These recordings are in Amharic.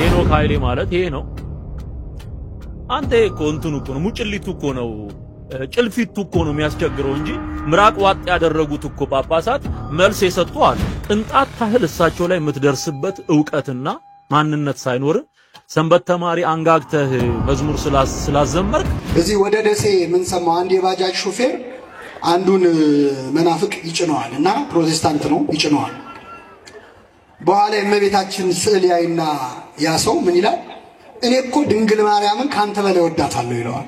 ሄኖክ ኃይሌ ማለት ይሄ ነው አንተ ኮንቱን እኮ ነው ሙጭሊቱ እኮ ነው ጭልፊቱ እኮ ነው የሚያስቸግረው እንጂ ምራቅ ዋጥ ያደረጉት እኮ ጳጳሳት መልስ የሰጡ አሉ ቅንጣት ታህል እሳቸው ላይ የምትደርስበት ዕውቀትና ማንነት ሳይኖር ሰንበት ተማሪ አንጋግተህ መዝሙር ስላዘመርክ እዚህ ወደ ደሴ ምን ሰማው አንድ የባጃጅ ሹፌር አንዱን መናፍቅ ይጭነዋልና ፕሮቴስታንት ነው ይጭነዋል በኋላ የእመቤታችን ስዕል ያይና ያ ሰው ምን ይላል እኔ እኮ ድንግል ማርያምን ካንተ በላይ ወዳታለሁ ይለዋል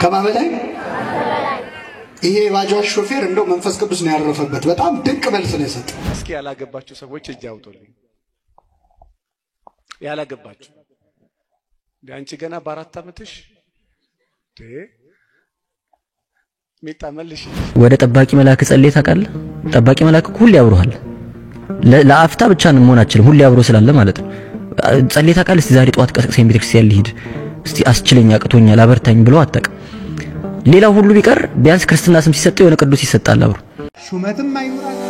ከማበላይ ይሄ ባጃጅ ሾፌር እንደው መንፈስ ቅዱስ ነው ያረፈበት በጣም ድንቅ መልስ ነው የሰጠው እስኪ ያላገባችሁ ሰዎች እጅ አውጡልኝ ያላገባችሁ ዳንቺ ገና በአራት አመትሽ ሚጣመልሽ ወደ ጠባቂ መልአክ ጸልይ ታውቃለህ ጠባቂ መልአክ ሁሉ ያብሩሃል ለአፍታ ብቻ ነው መሆናችን ሁሉ ያብሩ ስላለ ማለት ነው ጸልይ ታውቃለህ እስቲ ዛሬ ጧት ቀስቅሰኝ ቤተክርስቲያን ልሂድ እስቲ አስችለኛ አቅቶኛል አበርታኝ ብሎ አጣቅ ሌላው ሁሉ ቢቀር ቢያንስ ክርስትና ስም ሲሰጠው የሆነ ቅዱስ ይሰጣል አብሩ ሹመትም አይኖራል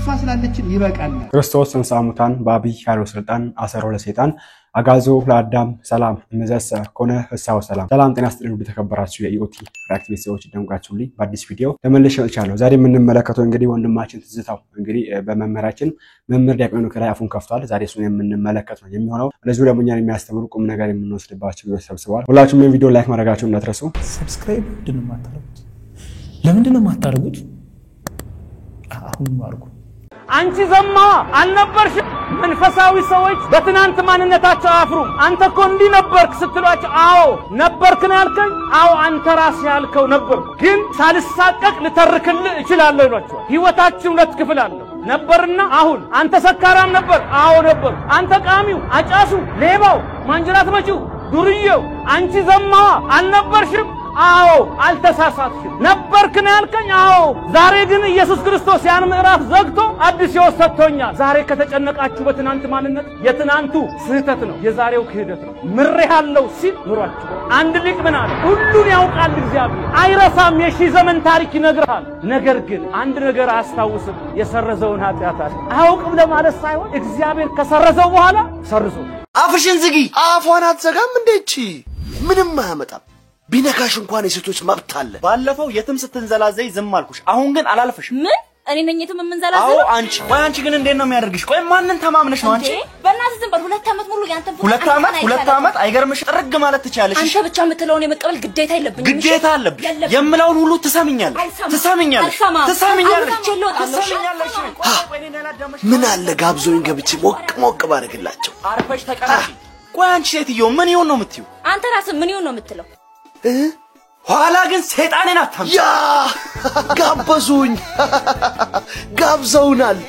ፋስላለችን ይበቃል ክርስቶስ ተንሳሙታን በአብይ ኃይል ወስልጣን አሰሮ ለሰይጣን አጋዞ ለአዳም ሰላም እንዘሰ ኮነ ፍሳው ሰላም ጤና ይስጥልኝ በተከበራችሁ የኢኦቲ ሪአክት ቤተሰቦች ደምቃችሁልኝ በአዲስ ቪዲዮ ተመልሼ መጥቻለሁ ዛሬ የምንመለከተው እንግዲህ ወንድማችን ትዝታው እንግዲህ በመመራችን መምህር ዲያቆኑ ከላይ አፉን ከፍቷል ዛሬ እሱን የምንመለከት ነው የሚሆነው ለዚህ ደግሞ እኛን የሚያስተምሩ ቁም ነገር የምንወስድባቸው ቪዲዮ ተሰብስበዋል ሁላችሁም ይሄን ቪዲዮ ላይክ ማድረጋችሁን እንዳትረሱ ሰብስክራይብ ለምንድነው የማታደርጉት አሁን ማርጉ አንቺ ዘማ አልነበርሽ መንፈሳዊ ሰዎች በትናንት ማንነታቸው አፍሩም አንተ እኮ እንዲ ነበርክ ስትሏቸው አዎ ነበርክ ነው ያልከኝ አዎ አንተ ራስ ያልከው ነበር ግን ሳልሳቀቅ ልተርክልህ እችላለሁ ይሏቸው ህይወታችን ሁለት ክፍል አለው ነበርና አሁን አንተ ሰካራም ነበር አዎ ነበር አንተ ቃሚው አጫሱ ሌባው ማንጀራት መጪው ዱርዬው አንቺ ዘማ አልነበርሽም አዎ አልተሳሳትሽም ነበርክ ነው ያልከኝ አዎ ዛሬ ግን ኢየሱስ ክርስቶስ ያን ምዕራፍ ዘግቶ አዲስ ሕይወት ሰጥቶኛል ዛሬ ከተጨነቃችሁ በትናንት ማንነት የትናንቱ ስህተት ነው የዛሬው ክህደት ነው ምሬሃለሁ ሲል ኑሯችሁ አንድ ሊቅ ምን አለ ሁሉን ያውቃል እግዚአብሔር አይረሳም የሺህ ዘመን ታሪክ ይነግራል ነገር ግን አንድ ነገር አያስታውስም የሰረዘውን ኃጢአት አያውቅም ለማለት ሳይሆን እግዚአብሔር ከሰረዘው በኋላ ሰርዞ አፍሽን ዝጊ አፏን አትዘጋም እንዴቺ ምንም አያመጣም ቢነካሽ እንኳን የሴቶች መብት አለ ባለፈው የትም ስትንዘላዘይ ዝም አልኩሽ አሁን ግን አላልፈሽ ምን እኔ ነኝ የትም የምንዘላዘው አዎ አንቺ ግን እንዴት ነው የሚያደርግሽ ቆይ ማንን ተማምነሽ ነው አንቺ በእናትህ ዝም በል 2 አመት ሙሉ ያንተ ሁለት አመት አይገርምሽ ጥርግ ማለት ትቻለሽ አንተ ብቻ የምትለውን የመቀበል ግዴታ የለብኝም ግዴታ አለብሽ የምለውን ሁሉ ትሰሚኛለሽ ምን አለ ጋብዞኝ ገብቼ ሞቅ ባረግላቸው አርፈሽ ተቀመጪ ቆይ አንቺ ሴትዮ ምን ይሆን ነው የምትዩ አንተ ራስህ ምን ይሆን ነው የምትለው ኋላ ግን ሰይጣኔን አታም ያ ጋበዙኝ ጋብዘውናል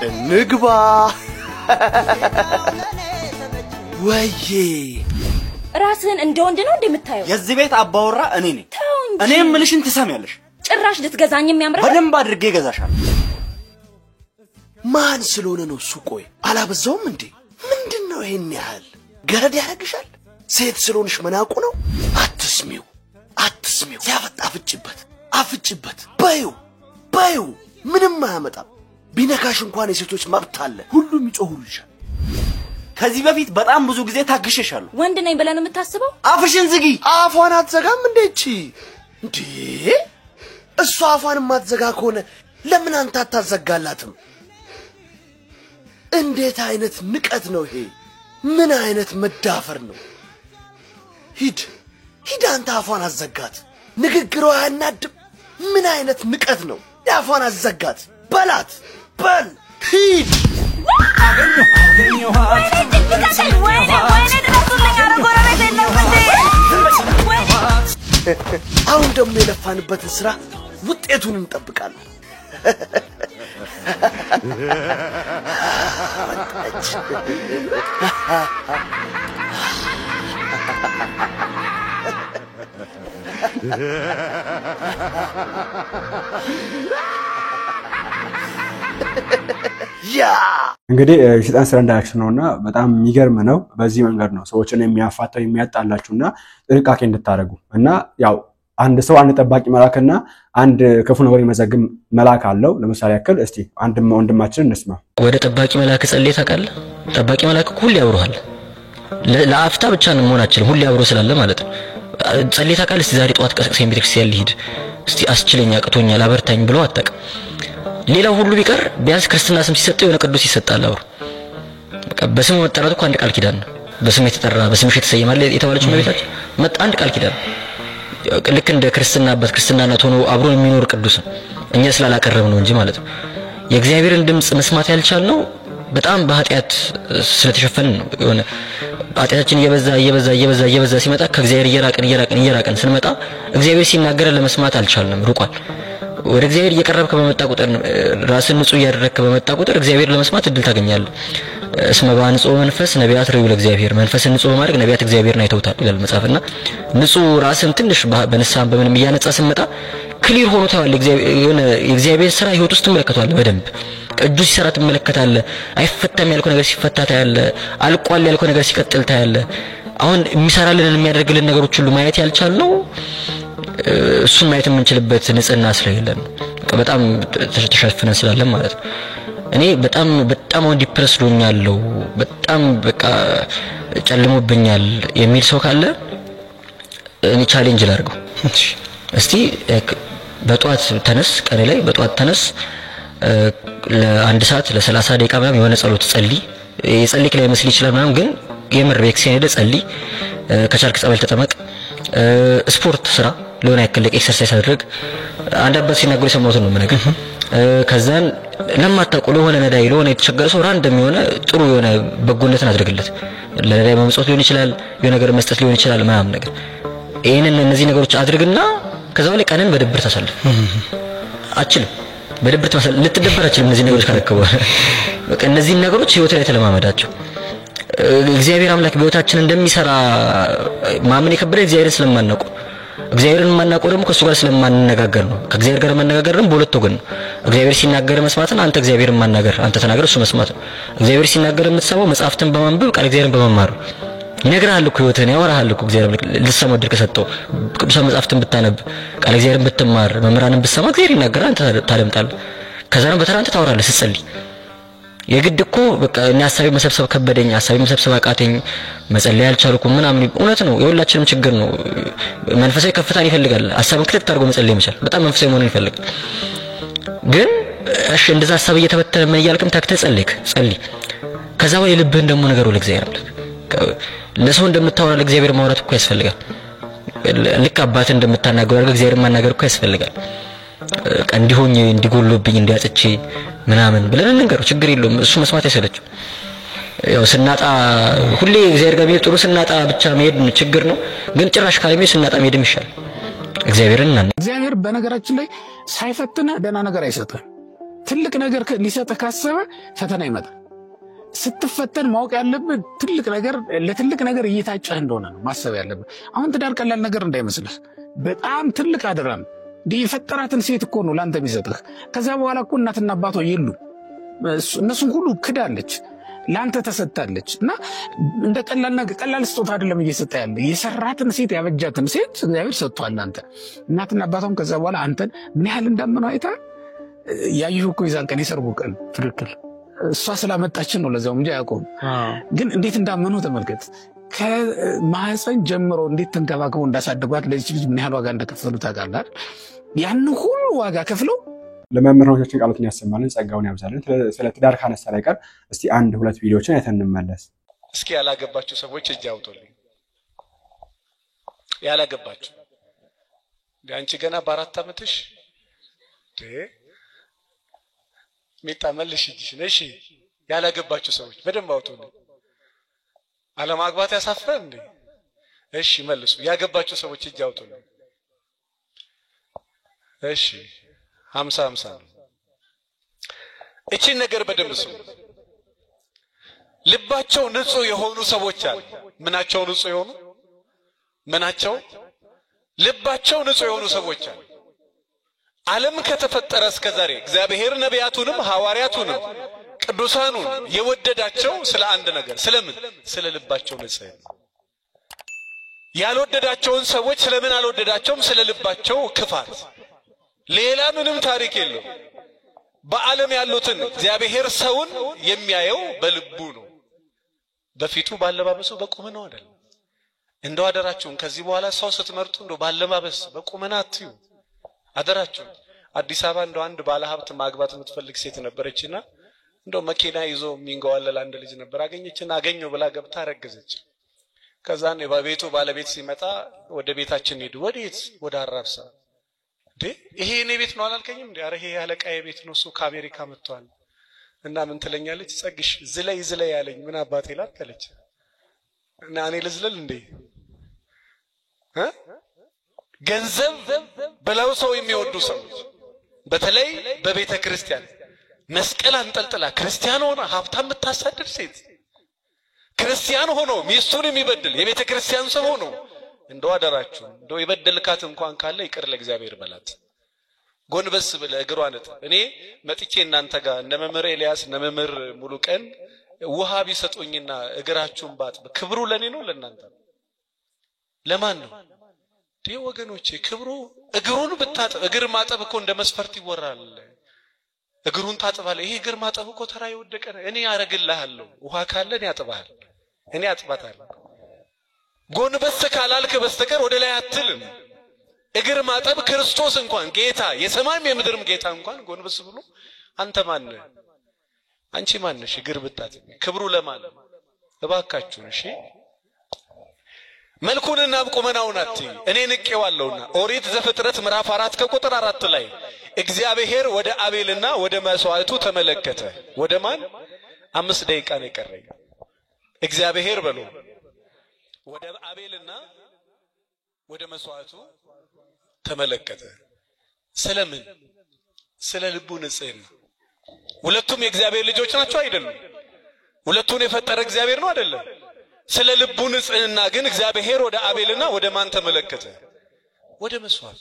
እንግባ ወይዬ ራስህን እንደ ወንድ ነው እንደምታየው የዚህ ቤት አባወራ እኔ ነኝ እኔ ምልሽን ትሰሚያለሽ ጭራሽ ልትገዛኝ የሚያምረው በደንብ አድርጌ ገዛሻለሁ ማን ስለሆነ ነው እሱ ቆይ አላበዛውም እንዴ ምንድነው ይሄን ያህል ገረድ ያረግሻል ሴት ስለሆንሽ መናቁ ነው አትስሚው አፍጭበት ባዩ ምንም አያመጣም ቢነካሽ እንኳን የሴቶች መብት አለ ሁሉም ይጮሁልሻል ከዚህ በፊት በጣም ብዙ ጊዜ ታግሸሻለሁ ወንድ ነኝ ብለህ ነው የምታስበው አፍሽን ዝጊ አፏን አትዘጋም እንዴቺ እንዴ እሷ አፏን ማትዘጋ ከሆነ ለምን አንተ አታዘጋላትም እንዴት አይነት ንቀት ነው ይሄ ምን አይነት መዳፈር ነው ሂድ አንተ አፏን አዘጋት ንግግሯ ያናድም ምን አይነት ንቀት ነው ያፏን አዘጋት በላት በል ሂድ አሁን ደግሞ የለፋንበትን ስራ ውጤቱን እንጠብቃለን ያ እንግዲህ ሽጣን ስራ እንዳያችሁ ነውና በጣም የሚገርም ነው በዚህ መንገድ ነው ሰዎችን የሚያፋታው የሚያጣላችሁና ጥንቃቄ እንድታረጉ እና ያው አንድ ሰው አንድ ጠባቂ መልአክና አንድ ክፉ ነገር የሚመዘግብ መልአክ አለው። ለምሳሌ ያክል እስቲ አንድ ወንድማችን እንስማ። ወደ ጠባቂ መልአክ ጸልይ ታውቃለህ? ጠባቂ መልአክ ሁሉ ያብሩሃል። ለአፍታ ብቻ ነው መሆናችን ሁሉ ያብሩ ስላለ ማለት ነው። ጸልይ ታውቃለህ? እስቲ ዛሬ ጧት ቀስቅሰኝ ቤተክርስቲያን ልሂድ እስቲ አስችለኛ አቅቶኛል አበርታኝ ብሎ አጠቅ ሌላው ሁሉ ቢቀር ቢያንስ ክርስትና ስም ሲሰጠው የሆነ ቅዱስ ይሰጣል አብሮ በቃ በስሙ መጠራቱ እኮ አንድ ቃል ኪዳን ነው። በስሙ የተጠራ በስምሽ የተሰየማል የተባለችው እመቤታችን መጣ አንድ ቃል ኪዳን ልክ እንደ ክርስትና አባት ክርስትናነት ሆኖ አብሮ የሚኖር ቅዱስ እኛ ስላላቀረብ ነው እንጂ ማለት ነው። የእግዚአብሔርን ድምጽ መስማት ያልቻልነው በጣም በኃጢያት ስለተሸፈንን ነው። የሆነ ኃጢያታችን እየበዛ ሲመጣ ከእግዚአብሔር እየራቅን ስንመጣ እግዚአብሔር ሲናገረን ለመስማት አልቻልንም ሩቋል። ወደ እግዚአብሔር እየቀረብክ በመጣ ቁጥር ራስን ንጹህ እያደረግክ በመጣ ቁጥር እግዚአብሔር ለመስማት እድል ታገኛለህ። እስመ በንጹህ መንፈስ ነቢያት ረዩ ለእግዚአብሔር መንፈስን ንጹህ በማድረግ ነቢያት እግዚአብሔርን አይተውታል ይላል መጽሐፍና ንጹህ ራስን ትንሽ በንስሐ በምንም እያነጻ ስንመጣ ክሊር ሆኖ ታያለህ። የእግዚአብሔር ስራ ህይወት ውስጥ ትመለከታለህ በደንብ ቅዱስ ሲሰራ ትመለከታለህ። አይፈታም ያልከው ነገር ሲፈታ ታያለህ። አልቋል ያልከው ነገር ሲቀጥል ታያለህ። አሁን የሚሰራልን የሚያደርግልን ነገሮች ሁሉ ማየት ያልቻልነው እሱን ማየት የምንችልበት ንጽህና ስለሌለን በጣም ተሸፍነን ስላለን ማለት ነው። እኔ በጣም አሁን ዲፕረስ ሆኛለሁ በጣም በቃ ጨልሞብኛል የሚል ሰው ካለ እኔ ቻሌንጅ ላድርገው። እስቲ በጧት ተነስ ቀኔ ላይ በጧት ተነስ ለአንድ ሰዓት ለ30 ደቂቃ ምናምን የሆነ ጸሎት ጸልይ። የጸልይክ ላይ መስል ይችላል ምናምን ግን የምር ቤክሲን ሄደ ጸልይ። ከቻልክ ጸበል ተጠመቅ። ስፖርት ስራ ለሆነ ያክል ኤክሰርሳይዝ አድርግ። አንድ አባት ሲናገሩ የሰማሁት ነው ማለት ከዛን ለማታውቁ ለሆነ ነዳይ ለሆነ የተቸገረ ሰው ራንደም የሆነ ጥሩ የሆነ በጎነትን አድርግለት። ለነዳይ መምጾት ሊሆን ይችላል የሆነ ነገር መስጠት ሊሆን ይችላል ምናምን ነገር እነዚህ ነገሮች አድርግና ከዛ በላይ ቀንን በድብር ታሳልፍ። አችልም በድብር ታሳልፍ ልትደበር አችልም። እነዚህ ነገሮች ካረከበው በቃ እነዚህ ነገሮች ህይወት ላይ ተለማመዳቸው። እግዚአብሔር አምላክ በህይወታችን እንደሚሰራ ማመን የከበደ እግዚአብሔርን ስለማናውቀው እግዚአብሔርን ማናውቀው ደግሞ ከሱ ጋር ስለማንነጋገር ነው። ከእግዚአብሔር ጋር መነጋገርን በሁለት ወገን ነው። እግዚአብሔር ሲናገር መስማትን አንተ እግዚአብሔርን ማናገር አንተ ተናገር እሱ መስማት ነው። እግዚአብሔር ሲናገር የምትሰማው መጽሐፍትን በማንበብ ቃል እግዚአብሔርን በመማር ይነግራል እኮ ህይወትን ያወራሃል እኮ እግዚአብሔር ልትሰማው ድርቅ ሰጠው። ቅዱሳን መጽሐፍትን ብታነብ ቃል እግዚአብሔርን ብትማር መምህራንን ብትሰማ እግዚአብሔር ይናገራል አንተ ታደምጣለህ። ከዛ ነው በተራ አንተ ታወራለህ ስትጸልይ። የግድ እኮ በቃ እኔ ሐሳቤ መሰብሰብ ከበደኝ ሐሳቤ መሰብሰብ አቃተኝ መጸለይ አልቻልኩም ምናምን እውነት ነው። የሁላችንም ችግር ነው። መንፈሳዊ ከፍታን ይፈልጋል። ሐሳብን ክትት አድርጎ መጸለይ ይችላል። በጣም መንፈሳዊ መሆንን ይፈልጋል። ግን እሺ እንደዛ ሐሳብ እየተበተነ ምን ይያልክም ታክተ ጸልይ። ከዛ ወይ ልብህን ደግሞ ነገሩ ለእግዚአብሔር አምላክ ለሰው እንደምታወራ ለእግዚአብሔር ማውራት እኮ ያስፈልጋል። ልክ አባት እንደምታናገር አድርገህ እግዚአብሔር ማናገር እኮ ያስፈልጋል። እንዲሆኝ እንዲጎሎብኝ እንዲያጥቼ ምናምን ብለን እንንገረው ችግር የለውም። እሱ መስማት አይሰለችም። ያው ስናጣ ሁሌ እግዚአብሔር ጋር ጥሩ ስናጣ ብቻ መሄድ ችግር ነው። ግን ጭራሽ ካለሜ ስናጣ መሄድም ይሻላል። እግዚአብሔር በነገራችን ላይ ሳይፈትና ደና ነገር አይሰጥም። ትልቅ ነገር ሊሰጥ ካሰበ ፈተና ይመጣል። ስትፈተን ማወቅ ያለብህ ትልቅ ነገር ለትልቅ ነገር እየታጨህ እንደሆነ ነው ማሰብ ያለብህ። አሁን ትዳር ቀላል ነገር እንዳይመስልህ በጣም ትልቅ አደራ ነው። የፈጠራትን ሴት እኮ ነው ላንተ የሚሰጥህ። ከዛ በኋላ እኮ እናትና አባቷ የሉ እነሱን ሁሉ ክዳለች ላንተ ተሰጣለች እና እንደ ቀላል ስጦታ አይደለም እየሰጠ ያለ የሰራትን ሴት ያበጃትን ሴት እግዚአብሔር ሰጥቷል ላንተ። እናትና አባቷም ከዛ በኋላ አንተን ምን ያህል እንዳመኑ አይታ ያዩህ እኮ ይዛን ቀን የሰርጉ ቀን ትክክል እሷ ስላመጣችን ነው ለዛው እንጂ ያቆም ግን እንዴት እንዳመኑ ተመልከት። ከማህፀን ጀምሮ እንዴት ተንከባክበው እንዳሳደጓት ለዚህ ልጅ ምን ያህል ዋጋ እንደከፈሉ ታውቃለህ። ያን ሁሉ ዋጋ ከፍለው ለመምህራኖቻችን ቃሉን ያሰማልን ጸጋውን ያብዛልን። ስለ ትዳር ካነሳ ላይ ቀር እስቲ አንድ ሁለት ቪዲዮዎችን አይተን እንመለስ። እስኪ ያላገባችሁ ሰዎች እጅ አውጡልኝ። ያላገባችሁ አንቺ ገና በአራት ዓመትሽ ሚጣመልሽ እጅሽ ነሽ። ያላገባችሁ ሰዎች በደንብ አውጡልኝ። አለማግባት ያሳፍራል እንዴ? እሺ መልሱ። ያገባችሁ ሰዎች እጅ አውጡልኝ። እሺ 50 እቺ ነገር በደንብ ስሙ። ልባቸው ንጹህ የሆኑ ሰዎች አሉ። ምናቸው ንጹህ የሆኑ ምናቸው ልባቸው ንጹህ የሆኑ ሰዎች አሉ። ዓለም ከተፈጠረ እስከ ዛሬ እግዚአብሔር ነቢያቱንም ሐዋርያቱንም ቅዱሳኑን የወደዳቸው ስለ አንድ ነገር ስለምን ስለ ልባቸው ንጽህና። ያልወደዳቸውን ሰዎች ስለምን አልወደዳቸውም? ስለልባቸው ክፋት። ሌላ ምንም ታሪክ የለው። በዓለም ያሉትን እግዚአብሔር ሰውን የሚያየው በልቡ ነው። በፊቱ ባለባበሱ በቁመናው አይደለም። እንደው አደራችሁን ከዚህ በኋላ ሰው ስትመርጡ እንደው ባለባበስ በቁመና አትዩ። አደራችሁን። አዲስ አበባ እንደው አንድ ባለሀብት ማግባት የምትፈልግ ሴት ነበረችና እንደው መኪና ይዞ የሚንገዋለል አንድ ልጅ ነበር። አገኘችና አገኘው ብላ ገብታ ረገዘች። ከዛን የባቤቱ ባለቤት ሲመጣ ወደ ቤታችን ሄዱ። ወዴት? ወደ አራብሳ። ይሄ እኔ ቤት ነው አላልከኝም እንዴ? አረ ይሄ ያለቃዬ ቤት ነው፣ እሱ ከአሜሪካ መጥቷል። እና ምን ትለኛለች? ጸግሽ ዝለይ ያለኝ ምን አባቴ ላከለች። እና እኔ ልዝለል እንዴ? ገንዘብ ብለው ሰው የሚወዱ ሰዎች በተለይ በቤተ ክርስቲያን መስቀል አንጠልጥላ ክርስቲያን ሆና ሀብታም የምታሳድድ ሴት፣ ክርስቲያን ሆኖ ሚስቱን የሚበድል የቤተ ክርስቲያን ሰው ሆኖ እንደው አደራችሁ እንደው የበደልካት እንኳን ካለ ይቅር ለእግዚአብሔር በላት። ጎንበስ ብለ እግሯን እኔ መጥቼ እናንተ ጋር እነ መምህር ኤልያስ እነ መምህር ሙሉ ቀን ውሃ ቢሰጡኝና እግራችሁን ባጥብ ክብሩ ለኔ ነው ለእናንተ ነው? ለማን ነው? ወገኖቼ ክብሩ እግሩን ብታጠብ፣ እግር ማጠብ እኮ እንደ መስፈርት ይወራል። እግሩን ታጥባለህ። ይሄ እግር ማጠብ እኮ ተራ የወደቀ ነው። እኔ ያረግልሃለሁ፣ ውሃ ካለ እኔ ያጥባለሁ፣ እኔ አጥባታለሁ። ጎንበስ ካላልክ በስተቀር ወደ ላይ አትልም። እግር ማጠብ ክርስቶስ እንኳን ጌታ የሰማይም የምድርም ጌታ እንኳን ጎንበስ ብሎ አንተ ማን ነህ? አንቺ ማን ነሽ? እግር ብታጥብ ክብሩ ለማን? እባካችሁ እሺ። መልኩንና ቁመናውን አትይ፣ እኔ ንቄዋለሁና። ኦሪት ዘፍጥረት ምዕራፍ 4 ከቁጥር 4 ላይ እግዚአብሔር ወደ አቤልና ወደ መስዋዕቱ ተመለከተ። ወደ ማን? 5 ደቂቃ ነው የቀረኝ። እግዚአብሔር በሉ ወደ አቤልና ወደ መስዋዕቱ ተመለከተ። ስለምን? ስለ ልቡ ንጽህና። ሁለቱም የእግዚአብሔር ልጆች ናቸው አይደሉም? ሁለቱን የፈጠረ እግዚአብሔር ነው አይደለም? ስለ ልቡ ንጽህና ግን እግዚአብሔር ወደ አቤልና ወደ ማን ተመለከተ? ወደ መስዋዕቱ።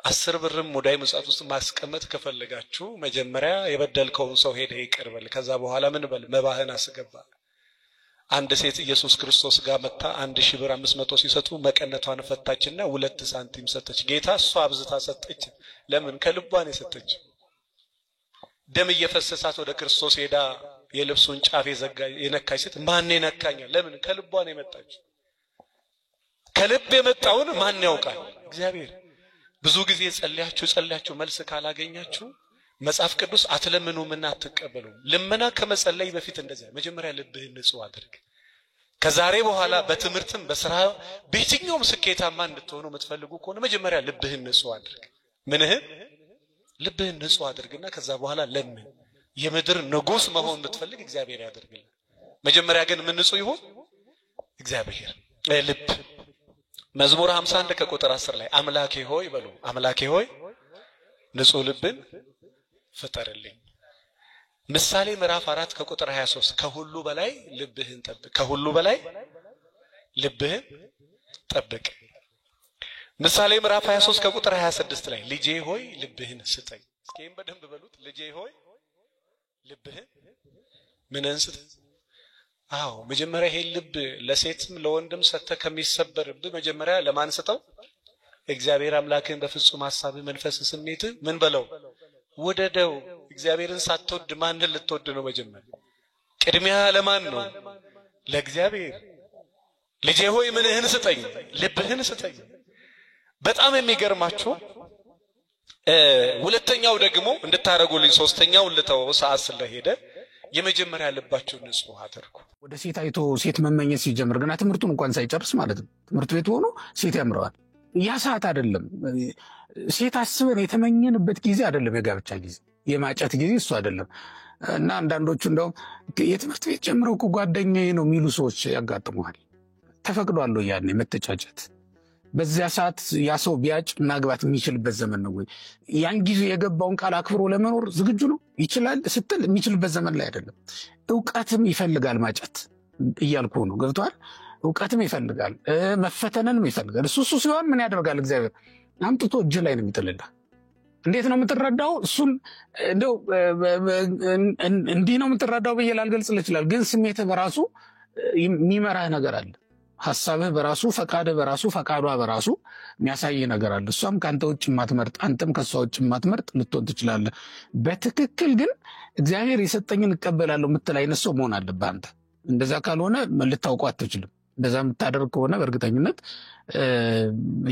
10 ብርም ሙዳይ ምጽዋት ውስጥ ማስቀመጥ ከፈለጋችሁ መጀመሪያ የበደልከውን ሰው ሄደ ይቅር በል፣ ከዛ በኋላ ምን በል? መባህን አስገባ። አንድ ሴት ኢየሱስ ክርስቶስ ጋር መጣ 1000 ብር 500 ሲሰጡ መቀነቷን ፈታችና 2 ሳንቲም ሰጠች። ጌታ እሷ አብዝታ ሰጠች። ለምን? ከልቧን የሰጠች። ደም እየፈሰሳት ወደ ክርስቶስ ሄዳ የልብሱን ጫፍ የነካች ሴት ማን የነካኛል? ለምን? ከልቧን የመጣች። ከልብ የመጣውን ማን ያውቃል? እግዚአብሔር። ብዙ ጊዜ ጸልያችሁ መልስ ካላገኛችሁ መጽሐፍ ቅዱስ አትለምኑምና አትቀበሉ። ልመና ከመጸለይ በፊት እንደዚያ መጀመሪያ ልብህን ንጹህ አድርግ። ከዛሬ በኋላ በትምህርትም በስራ በየትኛውም ስኬታማ እንድትሆኑ የምትፈልጉ ከሆነ መጀመሪያ ልብህን ንጹህ አድርግ። ምንህን? ልብህን ንጹህ አድርግና ከዛ በኋላ ለምን። የምድር ንጉስ መሆን ብትፈልግ እግዚአብሔር ያደርግልህ። መጀመሪያ ግን ምን ንጹህ ይሁን? እግዚአብሔር ልብ። መዝሙር 51 ከቁጥር 10 ላይ አምላኬ ሆይ በሉ፣ አምላኬ ሆይ ንጹህ ልብን ፍጠርልኝ። ምሳሌ ምዕራፍ 4 ከቁጥር 23 ከሁሉ በላይ ልብህን ጠብቅ፣ ከሁሉ በላይ ልብህን ጠብቅ። ምሳሌ ምዕራፍ 23 ከቁጥር 26 ላይ ልጄ ሆይ ልብህን ስጠኝ። እስኪም በደንብ በሉት፣ ልጄ ሆይ ልብህን ምንን ስጠኝ? አዎ መጀመሪያ ይሄ ልብ ለሴትም ለወንድም ሰተ ከሚሰበርብ መጀመሪያ ለማን ስጠው? እግዚአብሔር አምላክን በፍጹም ሐሳብ መንፈስ ስሜት ምን በለው? ወደደው። እግዚአብሔርን ሳትወድ ማንን ልትወድ ነው? መጀመሪያ ቅድሚያ ለማን ነው? ለእግዚአብሔር። ልጄ ሆይ ምንህን ስጠኝ? ልብህን ስጠኝ። በጣም የሚገርማችሁ ሁለተኛው ደግሞ እንድታረጉልኝ ሶስተኛው ልተው ሰዓት ስለሄደ የመጀመሪያ ልባችሁን ንጹህ አድርጉ። ወደ ሴት አይቶ ሴት መመኘት ሲጀምር ገና ትምህርቱን እንኳን ሳይጨርስ ማለት ነው ትምህርት ቤት ሆኖ ሴት ያምረዋል። ያ ሰዓት አይደለም ሴት አስበን የተመኘንበት ጊዜ አይደለም የጋብቻ ጊዜ፣ የማጨት ጊዜ እሱ አይደለም። እና አንዳንዶቹ እንደው የትምህርት ቤት ጀምረው እኮ ጓደኛዬ ነው የሚሉ ሰዎች ያጋጥሙሃል። ተፈቅዷል ያኔ መተጫጨት። በዚያ ሰዓት ያ ሰው ቢያጭ ማግባት የሚችልበት ዘመን ነው ወይ? ያን ጊዜ የገባውን ቃል አክብሮ ለመኖር ዝግጁ ነው ይችላል ስትል የሚችልበት ዘመን ላይ አይደለም። ዕውቀትም ይፈልጋል ማጨት እያልኩ ነው። ገብቷል? ዕውቀትም ይፈልጋል፣ መፈተንንም ይፈልጋል። እሱ ሲሆን ምን ያደርጋል? እግዚአብሔር አምጥቶ እጅ ላይ ነው የሚጥልልህ። እንዴት ነው የምትረዳው? እሱን እንደው እንዲህ ነው የምትረዳው ብዬ ላልገልጽልህ ይችላል። ግን ስሜትህ በራሱ የሚመራህ ነገር አለ። ሐሳብህ በራሱ ፈቃድህ በራሱ ፈቃዷ በራሱ የሚያሳይ ነገር አለ። እሷም ካንተ ውጭ ማትመርጥ አንተም ከሷ ውጭ ማትመርጥ ልትሆን ትችላለህ። በትክክል ግን እግዚአብሔር የሰጠኝን እቀበላለሁ የምትል አይነት ሰው መሆን አለብህ አንተ። እንደዛ ካልሆነ ልታውቀው አትችልም። እንደዛ የምታደርግ ከሆነ በእርግጠኝነት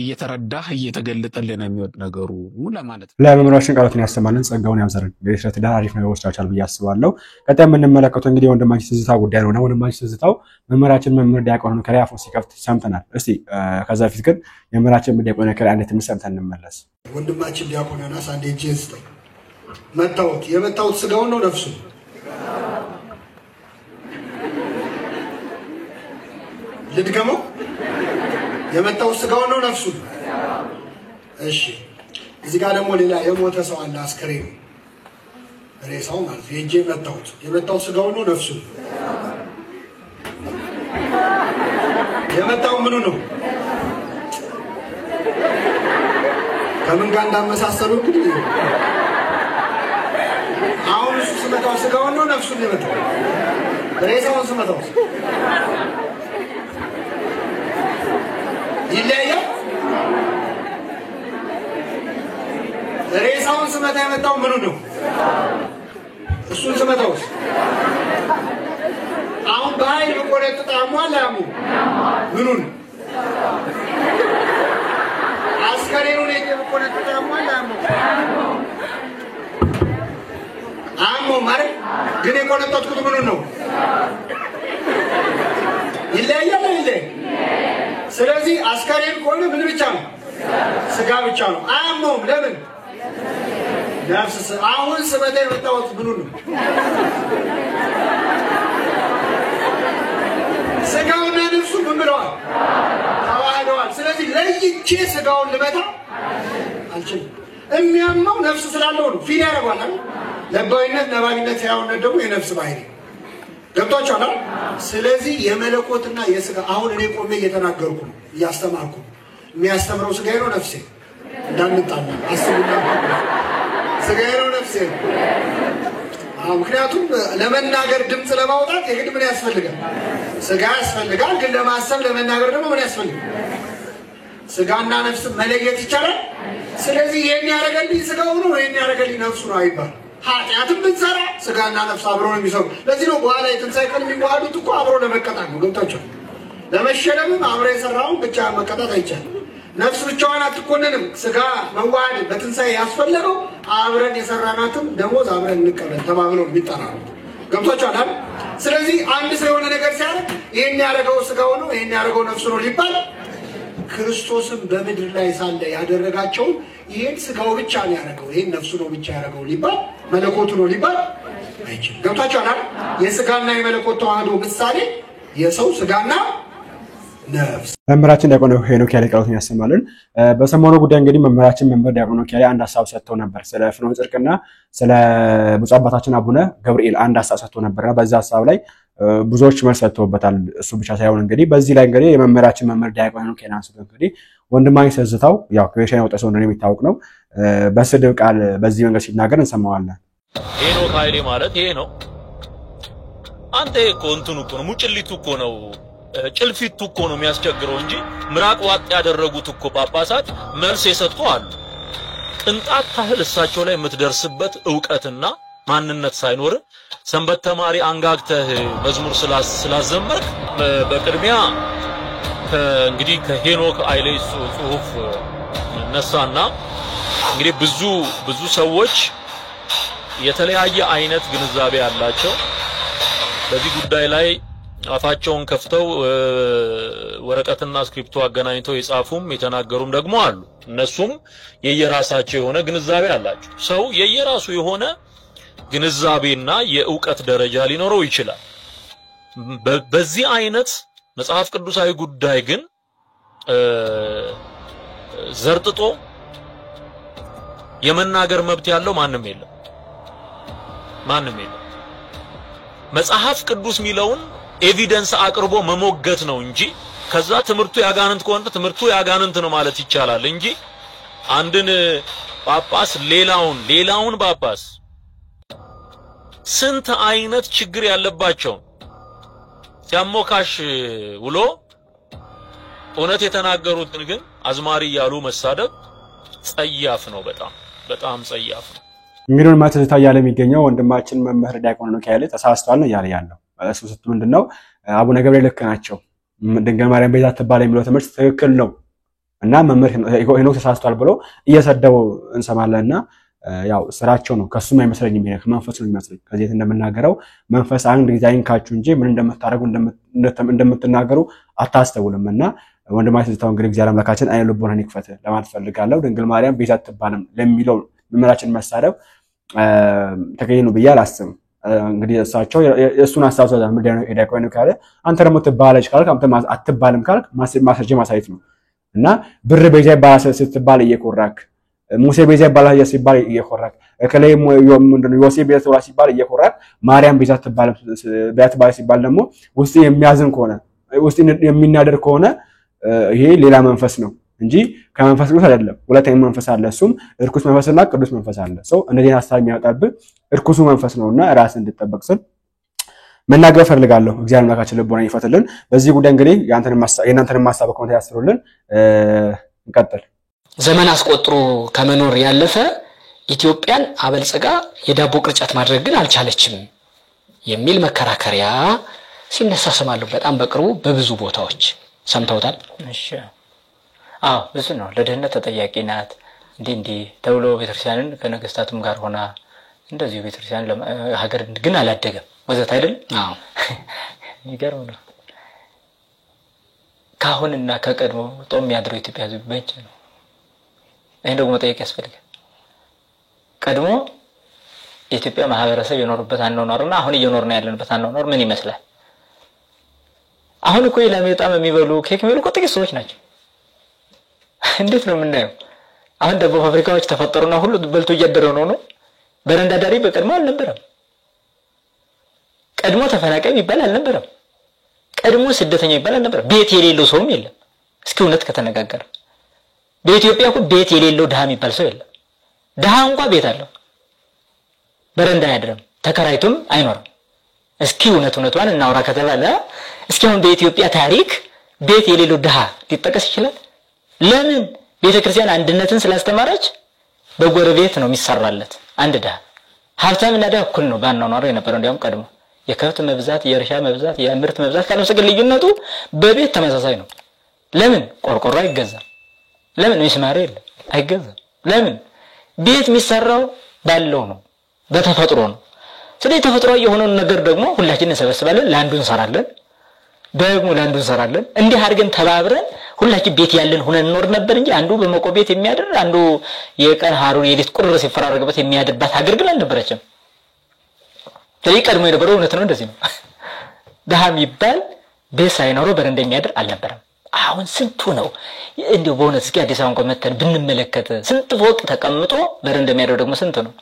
እየተረዳህ እየተገለጠልህ ነው የሚወድ ነገሩ ለማለት ነው። ለመምህራችን ቃላቱን ያሰማልን ጸጋውን ያብዛልን። እንግዲህ ስለ ትዳር አሪፍ ነገር ወስዳችኋል ብዬ አስባለሁ። ቀጣይ የምንመለከተው እንግዲህ ወንድማችን ትዝታው ጉዳይ ነውና ወንድማችን ትዝታው መምህራችን መምህር ዲያቆን ከሪያ አፉን ሲከፍት ሰምተናል። እስቲ ከዛ ፊት ግን የመምህራችን ዲያቆን ከሪያ አንዴ ትንሽ ሰምተን እንመለስ። ወንድማችን ዲያቆን ዮናስ አንዴ ጄንስ መታወት የመታወት ስጋውን ነው ነፍሱ ልድገመው የመጣው ስጋው ነው ነፍሱ እሺ እዚህ ጋር ደግሞ ሌላ የሞተ ሰው አለ አስከሬን ሬሳው ማለት የመጣው ስጋው ነው ነፍሱ የመጣው ምኑ ነው ከምን ጋር እንዳመሳሰሉ እንግዲህ አሁን እሱ ስመታው ስጋው ነው ነፍሱ የመጣው ሬሳውን ስመታው ይለያል ሬሳውን ስመታ የመጣው ምኑ ነው እሱን ስመታው አሁን ባይ በቆረጥ ጣሟል አሙ ምኑን አስከሬኑን የቆረጥ ጣሟል አሙ ማለት ግን የቆረጠጥኩት ምኑ ነው ይለያል ስለዚህ አስከሬን ቆለ ምን ብቻ ነው ስጋ ብቻ ነው አያመውም ለምን ነፍስ አሁን ስመታ የመጣው ምኑ ነው ስጋውና ነፍሱ ምን ብለዋል ተዋህደዋል ስለዚህ ለይቼ ስጋውን ልመታ አልችልም የሚያመው ነፍስ ስላለው ነው ፊል ያደርጋል ለባይነት ነባቢነት ያውነት ደግሞ የነፍስ ባህሪ ገብቷችኋል ስለዚህ የመለኮትና የስጋ አሁን እኔ ቆሜ እየተናገርኩ ነው ያስተማርኩ የሚያስተምረው ስጋዬ ነው ነፍሴ እንዳንጣላ አስቡና ስጋዬ ነው ነፍሴ ምክንያቱም ለመናገር ድምጽ ለማውጣት የግድ ምን ያስፈልጋል ስጋ ያስፈልጋል ግን ለማሰብ ለመናገር ደግሞ ምን ያስፈልጋል ስጋና ነፍስ መለየት ይቻላል ስለዚህ ይሄን ያደረገልኝ ስጋው ነው ይሄን ያደረገልኝ ነፍሱ ነው አይባል ኃጢአትም ብንሰራ ስጋና ነፍስ አብሮ ነው የሚሰሩ ለዚህ ነው በኋላ የትንሣኤ ቀን የሚዋሃዱት እኮ አብሮ ለመቀጣት ነው ገብታችኋል ለመሸለምም አብሮ የሰራውን ብቻ መቀጣት አይቻልም ነፍስ ብቻዋን አትኮነንም ስጋ መዋሃድ በትንሣኤ ያስፈልገው አብረን የሰራናትም ደሞዝ አብረን እንቀበል ተባብለው የሚጠራሩ ገብታችኋል ስለዚህ አንድ ሰው የሆነ ነገር ሲያደርግ ይሄን ያደረገው ስጋው ነው ይሄን ያደረገው ነፍሱ ነው ሊባል ክርስቶስም በምድር ላይ ሳለ ያደረጋቸው ይሄን ስጋው ብቻ ነው ያደረገው ይሄን ነፍሱ ነው ብቻ ያደረገው ሊባል መለኮቱ ነው ሊባል አይችልም ገብታችኋል የስጋና የመለኮት ተዋህዶ ምሳሌ የሰው ስጋና ነፍስ መምህራችን ዲያቆን ሄኖክ ያለ ቃሉን ያሰማልን በሰሞኑ ጉዳይ እንግዲህ መምህራችን መምህር ዲያቆን ሄኖክ ያለ አንድ ሐሳብ ሰጥተው ነበር ስለ ፍኖተ ጽድቅና ስለ ብፁዕ አባታችን አቡነ ገብርኤል አንድ ሐሳብ ሰጥተው ነበርና በዛ ሐሳብ ላይ ብዙዎች መልስ ሰጥተውበታል እሱ ብቻ ሳይሆን እንግዲህ በዚህ ላይ እንግዲህ የመምህራችን መምህር ዲያቆን ሄኖክ ያናንሱ እንግዲህ ወንድማኝ ተዝታው ያው ከቤተክርስቲያን የወጣ ሰው እንደሆነ የሚታወቅ ነው በስድብ ቃል በዚህ መንገድ ሲናገር እንሰማዋለን ሄኖክ ኃይሌ ማለት ይሄ ነው አንተ እኮ እንትኑ እኮ ነው ሙጭሊቱ እኮ ነው ጭልፊቱ እኮ ነው የሚያስቸግረው እንጂ ምራቅ ዋጥ ያደረጉት እኮ ጳጳሳት መልስ የሰጡ አሉ ቅንጣት ታህል እሳቸው ላይ የምትደርስበት ዕውቀትና ማንነት ሳይኖር ሰንበት ተማሪ አንጋግተህ መዝሙር ስላዘመርክ በቅድሚያ እንግዲህ ከሄኖክ ኃይሌ ጽሁፍ ነሳና እንግዲህ ብዙ ሰዎች የተለያየ አይነት ግንዛቤ ያላቸው በዚህ ጉዳይ ላይ አፋቸውን ከፍተው ወረቀትና ስክሪፕቶ አገናኝተው የጻፉም የተናገሩም ደግሞ አሉ እነሱም የየራሳቸው የሆነ ግንዛቤ አላቸው ሰው የየራሱ የሆነ ግንዛቤና የዕውቀት ደረጃ ሊኖረው ይችላል በዚህ አይነት መጽሐፍ ቅዱሳዊ ጉዳይ ግን ዘርጥጦ የመናገር መብት ያለው ማንም የለም መጽሐፍ ቅዱስ ሚለውን ኤቪደንስ አቅርቦ መሞገት ነው እንጂ ከዛ ትምርቱ ያጋንንት ከሆነ ትምርቱ ያጋንንት ነው ማለት ይቻላል እንጂ አንድን ጳጳስ ሌላውን ጳጳስ ስንት አይነት ችግር ያለባቸው ሲያሞካሽ ውሎ እውነት የተናገሩትን ግን አዝማሪ ያሉ መሳደብ ጸያፍ ነው። በጣም ጸያፍ ነው። እንግዲህ ማለት ታያለ የሚገኘው ወንድማችን መምህር ዲያቆን ነው ካለ ተሳስቷል ነው ያለው። እሱ ስትሉ ምንድነው አቡነ ገብርኤል ልክ ናቸው ድንግል ማርያም ቤዛ ተባለ የሚለው ትምህርት ትክክል ነው እና መምህር ሄኖክ ተሳስቷል ብሎ እየሰደበው እንሰማለንና ያው ስራቸው ነው ከሱም አይመስለኝም የሚለው መንፈስ ነው የሚመስለኝ። ከዚህ እንደምናገረው መንፈስ አንድ ጊዜ አይንካችሁ እንጂ ምን እንደምታረጉ እንደምትናገሩ አታስተውሉምና ወንድማችን ተታው እንግዲህ እግዚአብሔር አምላካችን አይነ ልቦናን ይክፈት ለማለት ፈልጋለሁ። ድንግል ማርያም ቤዛ ተባለም ለሚለው መምህራችን መሳደብ ተገኝ ነው ብዬ አላስብም። እንግዲህ እሳቸው እሱን አስተዋጽኦ ለምንድነው ዲያቆን ካለ አንተ ደግሞ ትባለች ካልክ አንተ አትባልም ካልክ ማስረጃ ማሳየት ነው እና ብር ቤዛ ይባላል ስትባል እየኮራክ ሙሴ ቤዛ ይባላል ሲባል እየኮራክ እከሌ ምንድነው ዮሴፍ ቤዛ ተባለ ሲባል እየኮራክ ማርያም ቤዛ ተባለ ሲባል ደግሞ ውስጥ የሚያዝን ከሆነ ውስጥ የሚናደር ከሆነ ይሄ ሌላ መንፈስ ነው እንጂ ከመንፈስ ቅዱስ አይደለም። ሁለተኛ መንፈስ አለ እሱም እርኩስ መንፈስና ቅዱስ መንፈስ አለ። ሰው እንደዚህ ሐሳብ የሚያወጣብህ እርኩሱ መንፈስ ነውና ራስን እንድትጠብቅ ስል መናገር ፈልጋለሁ። እግዚአብሔር አምላካችን ልቦናን ይፈትልን። በዚህ ጉዳይ እንግዲህ የእናንተንም ሐሳብ ኮሜንት ያስሩልን። እንቀጥል። ዘመን አስቆጥሮ ከመኖር ያለፈ ኢትዮጵያን አበልጽጋ የዳቦ ቅርጫት ማድረግ ግን አልቻለችም የሚል መከራከሪያ ሲነሳ ሰማለሁ። በጣም በቅርቡ በብዙ ቦታዎች ሰምተውታል። እሺ ብዙ ነው። ለደህንነት ተጠያቂ ናት እንዴ ተብሎ ቤተክርስቲያንን ከነገስታቱም ጋር ሆና እንደዚህ ቤተክርስቲያን ሀገር ግን አላደገም ወዘተ አይደል? ይገርም ነው። ካሁንና ከቀድሞ ጦም ያድረው ኢትዮጵያ ህዝብ በእንጭ ነው። ይሄን ደግሞ መጠየቅ ያስፈልጋል። ቀድሞ የኢትዮጵያ ማህበረሰብ የኖርበት አኗኗርና አሁን እየኖርና ያለንበት አኗኗር ምን ይመስላል? አሁን እኮ ለሚጣም የሚበሉ ኬክ የሚበሉ ጥቂት ሰዎች ናቸው። እንዴት ነው የምናየው? አሁን ደግሞ ፋብሪካዎች ተፈጠሩና ሁሉ በልቶ እያደረ ነው። በረንዳ ዳሪ በቀድሞ አልነበረም። ቀድሞ ተፈናቃይ ይባል አልነበረም። ቀድሞ ስደተኛ ይባል አልነበረም። ቤት የሌለው ሰውም የለም። እስኪ እውነት ከተነጋገረ በኢትዮጵያ እኮ ቤት የሌለው ድሃ የሚባል ሰው የለም። ድሃ እንኳን ቤት አለው፣ በረንዳ ያድርም፣ ተከራይቶም አይኖርም። እስኪ እውነቷን እናውራ ከተባለ እስኪ አሁን በኢትዮጵያ ታሪክ ቤት የሌለው ድሃ ሊጠቀስ ይችላል? ለምን? ቤተክርስቲያን አንድነትን ስላስተማረች በጎረቤት ነው የሚሰራለት። አንድ ድሃ ሀብታምና ድሃ እኩል ነው ባናኗረው የነበረው። እንዲያውም ቀድሞ የከብት መብዛት፣ የእርሻ መብዛት፣ የምርት መብዛት ካልሆነ ግን ልዩነቱ በቤት ተመሳሳይ ነው። ለምን? ቆርቆሮ አይገዛም። ለምን? ሚስማር የለም አይገዛም። ለምን? ቤት የሚሰራው ባለው ነው፣ በተፈጥሮ ነው። ስለዚህ ተፈጥሯዊ የሆነውን ነገር ደግሞ ሁላችንን እንሰበስባለን፣ ለአንዱ እንሰራለን፣ ደግሞ ለአንዱ እንሰራለን። እንዲህ አድርገን ተባብረን ሁላችን ቤት ያለን ሆነን እንኖር ነበር እንጂ አንዱ በመቆቤት የሚያድር አንዱ የቀን ሀሩር የሌት ቁርር ሲፈራረግበት የሚያድርባት ሀገር ግን አልነበረችም። ስለዚህ ቀድሞ የነበረው እውነት ነው፣ እንደዚህ ነው። ድሃ የሚባል ቤት ሳይኖረው በረንዳ የሚያድር አልነበረም። አሁን ስንቱ ነው እንዲሁ በእውነት እስኪ አዲስ አበባ እንኳን መተን ብንመለከት ስንት ፎቅ ተቀምጦ በረንዳ የሚያድር ደግሞ ስንቱ ነው?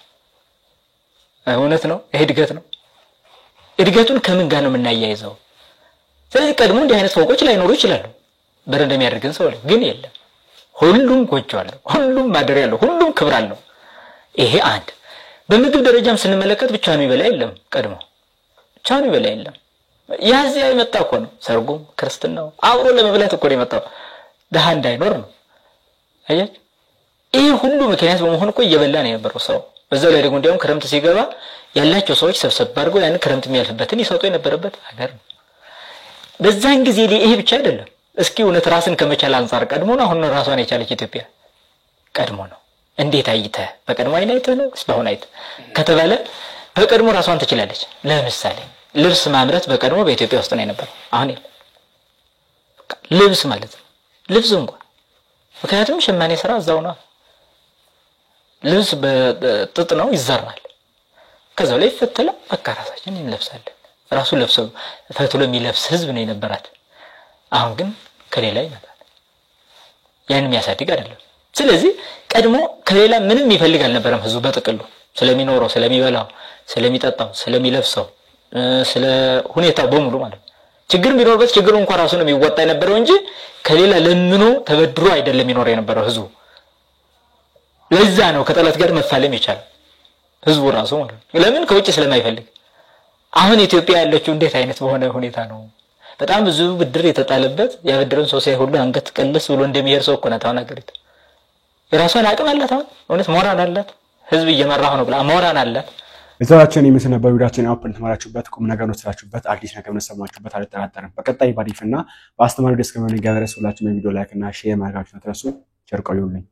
እውነት ነው። ይሄ እድገት ነው። እድገቱን ከምን ጋር ነው የምናያይዘው? ስለዚህ ቀድሞ እንዲህ አይነት ፎቆች ላይኖሩ ይችላሉ። በረንዳ የሚያደርግን ሰው ግን የለም። ሁሉም ጎጆ አለው፣ ሁሉም ማደሪያ አለው፣ ሁሉም ክብር አለው። ይሄ አንድ። በምግብ ደረጃም ስንመለከት ብቻ ነው ይበላ የለም። ቀድሞ ብቻ ነው ይበላ የለም። ያዚያ የመጣ እኮ ነው ሰርጉም ክርስትናው አብሮ ለመብላት እኮ ነው የመጣው። ድሃ እንዳይኖር ነው። አያችሁ፣ ይሄ ሁሉ ምክንያት በመሆን እኮ እየበላ ነው የነበረው ሰው። በዛው ላይ ደግሞ እንዲያውም ክረምት ሲገባ ያላቸው ሰዎች ሰብሰብ አድርገው ያን ክረምት የሚያልፍበትን ይሰጡ የነበረበት ሀገር ነው። በዛን ጊዜ ይሄ ብቻ አይደለም። እስኪ እውነት ራስን ከመቻል አንፃር ቀድሞ ነው አሁን ራሷን የቻለች ኢትዮጵያ? ቀድሞ ነው። እንዴት አይተህ? በቀድሞ አይተህ ነው እስካሁን አይተህ ከተባለ በቀድሞ ራሷን ትችላለች። ለምሳሌ ልብስ ማምረት በቀድሞ በኢትዮጵያ ውስጥ ነው የነበረው፣ አሁን የለም። ልብስ ማለት ነው ልብስ እንኳን ምክንያቱም ሸማኔ ስራ እዛው ነው። ልብስ በጥጥ ነው ይዘራል፣ ከዛው ላይ ይፈተላል። በቃ ራሳችን እንለብሳለን። ራሱ ለብሶ ፈትሎ የሚለብስ ህዝብ ነው የነበራት። አሁን ግን ከሌላ ይመጣል፣ ያን የሚያሳድግ አይደለም። ስለዚህ ቀድሞ ከሌላ ምንም ይፈልግ አልነበረም ህዝቡ በጥቅሉ ስለሚኖረው፣ ስለሚበላው፣ ስለሚጠጣው፣ ስለሚለብሰው፣ ስለ ሁኔታው በሙሉ ማለት ነው። ችግር ቢኖርበት ችግሩ እንኳን ራሱ ነው የሚወጣ የነበረው እንጂ ከሌላ ለምኖ ተበድሮ አይደለም የሚኖር የነበረው ህዝቡ። ለዛ ነው ከጠላት ጋር መፋለም ይቻላል ህዝቡ ራሱ ማለት ነው። ለምን? ከውጭ ስለማይፈልግ። አሁን ኢትዮጵያ ያለችው እንዴት አይነት በሆነ ሁኔታ ነው? በጣም ብዙ ብድር የተጣለበት ያብድረን ሰው ሳይ ሁሉ አንገት ቀለስ ብሎ እንደሚሄድ ሰው እኮ ነው ታው ነገሪት የራሷን አቅም አላት አሁን እውነት ሞራል አላት ህዝብ እየመራሁ ነው ብላ ሞራል አላት እዛችን የሚሰነበው ቪዲዮአችን አውፕን ተማራችሁበት ቁም ነገር ነው ስላችሁበት አዲስ ነገር ነው ሰማችሁበት አልተጠራጠረም በቀጣይ ባሪፍና በአስተማሪው ደስ ከመሆን ጋር ረሱላችሁ ቪዲዮ ላይክ እና ሼር ማድረጋችሁን አትረሱ ቸር ቆዩልኝ